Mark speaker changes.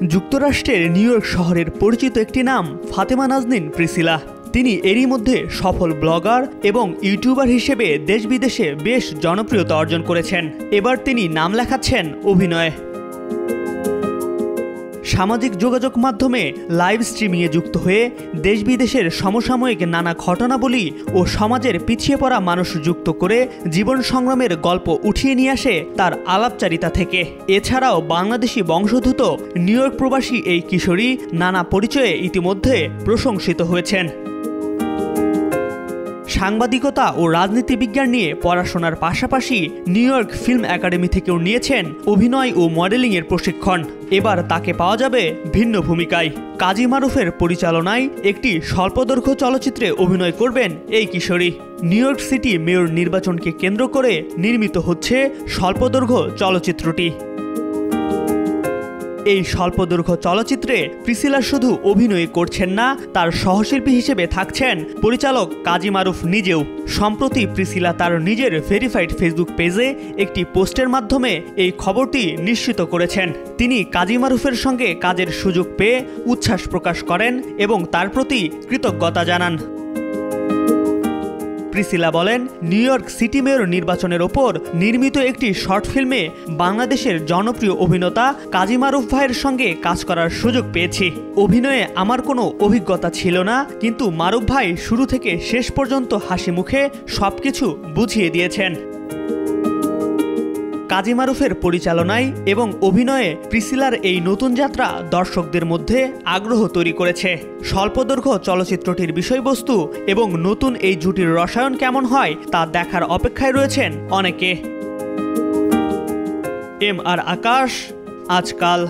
Speaker 1: যুক্তরাষ্ট্রের new York শহরের পরিচিত একটি নাম ফাতেমা নাজনীন প্রিসিলা। তিনি এরই মধ্যে সফল ব্লগার এবং ইউটিউবার হিসেবে দেশ বিদেশে বেশ জনপ্রিয়তা অর্জন করেছেন। এবার তিনি নাম লেখাচ্ছেন অভিনয়ে। সামাজিক যোগাযোগ মাধ্যমে লাইভ স্ট্রিমিংয়ে যুক্ত হয়ে দেশ বিদেশের সমসাময়িক নানা ঘটনাবলী ও সমাজের পিছিয়ে পড়া মানুষ যুক্ত করে জীবন সংগ্রামের গল্প উঠিয়ে নিয়ে আসে তার আলাপচারিতা থেকে। এছাড়াও বাংলাদেশি বংশোদ্ভূত নিউ ইয়র্ক প্রবাসী এই কিশোরী নানা পরিচয়ে ইতিমধ্যে প্রশংসিত হয়েছেন। সাংবাদিকতা ও রাজনীতি বিজ্ঞান নিয়ে পড়াশোনার পাশাপাশি নিউ ইয়র্ক ফিল্ম একাডেমি থেকেও নিয়েছেন অভিনয় ও মডেলিংয়ের প্রশিক্ষণ। এবার তাকে পাওয়া যাবে ভিন্ন ভূমিকায়। কাজী মারুফের পরিচালনায় একটি স্বল্পদৈর্ঘ্য চলচ্চিত্রে অভিনয় করবেন এই কিশোরী। নিউ ইয়র্ক সিটি মেয়র নির্বাচনকে কেন্দ্র করে নির্মিত হচ্ছে স্বল্পদৈর্ঘ্য চলচ্চিত্রটি। এই স্বল্পদৈর্ঘ্য চলচ্চিত্রে প্রিসিলা শুধু অভিনয় করছেন না, তার সহশিল্পী হিসেবে থাকছেন পরিচালক কাজী মারুফ নিজেও। সম্প্রতি প্রিসিলা তার নিজের ভেরিফাইড ফেসবুক পেজে একটি পোস্টের মাধ্যমে এই খবরটি নিশ্চিত করেছেন। তিনি কাজী মারুফের সঙ্গে কাজের সুযোগ পেয়ে উচ্ছ্বাস প্রকাশ করেন এবং তার প্রতি কৃতজ্ঞতা জানান। প্রিসিলা বলেন, নিউ ইয়র্ক সিটি মেয়র নির্বাচনের ওপর নির্মিত একটি শর্ট ফিল্মে বাংলাদেশের জনপ্রিয় অভিনেতা কাজী মারুফ ভাইয়ের সঙ্গে কাজ করার সুযোগ পেয়েছি। অভিনয়ে আমার কোনো অভিজ্ঞতা ছিল না, কিন্তু মারুফ ভাই শুরু থেকে শেষ পর্যন্ত হাসি মুখে সবকিছু বুঝিয়ে দিয়েছেন। কাজী মারুফের পরিচালনায় এবং অভিনয়ে প্রিসিলার এই নতুন যাত্রা দর্শকদের মধ্যে আগ্রহ তৈরি করেছে। স্বল্পদৈর্ঘ্য চলচ্চিত্রটির বিষয়বস্তু এবং নতুন এই জুটির রসায়ন কেমন হয় তা দেখার অপেক্ষায় রয়েছেন অনেকে। MR আকাশ, আজকাল।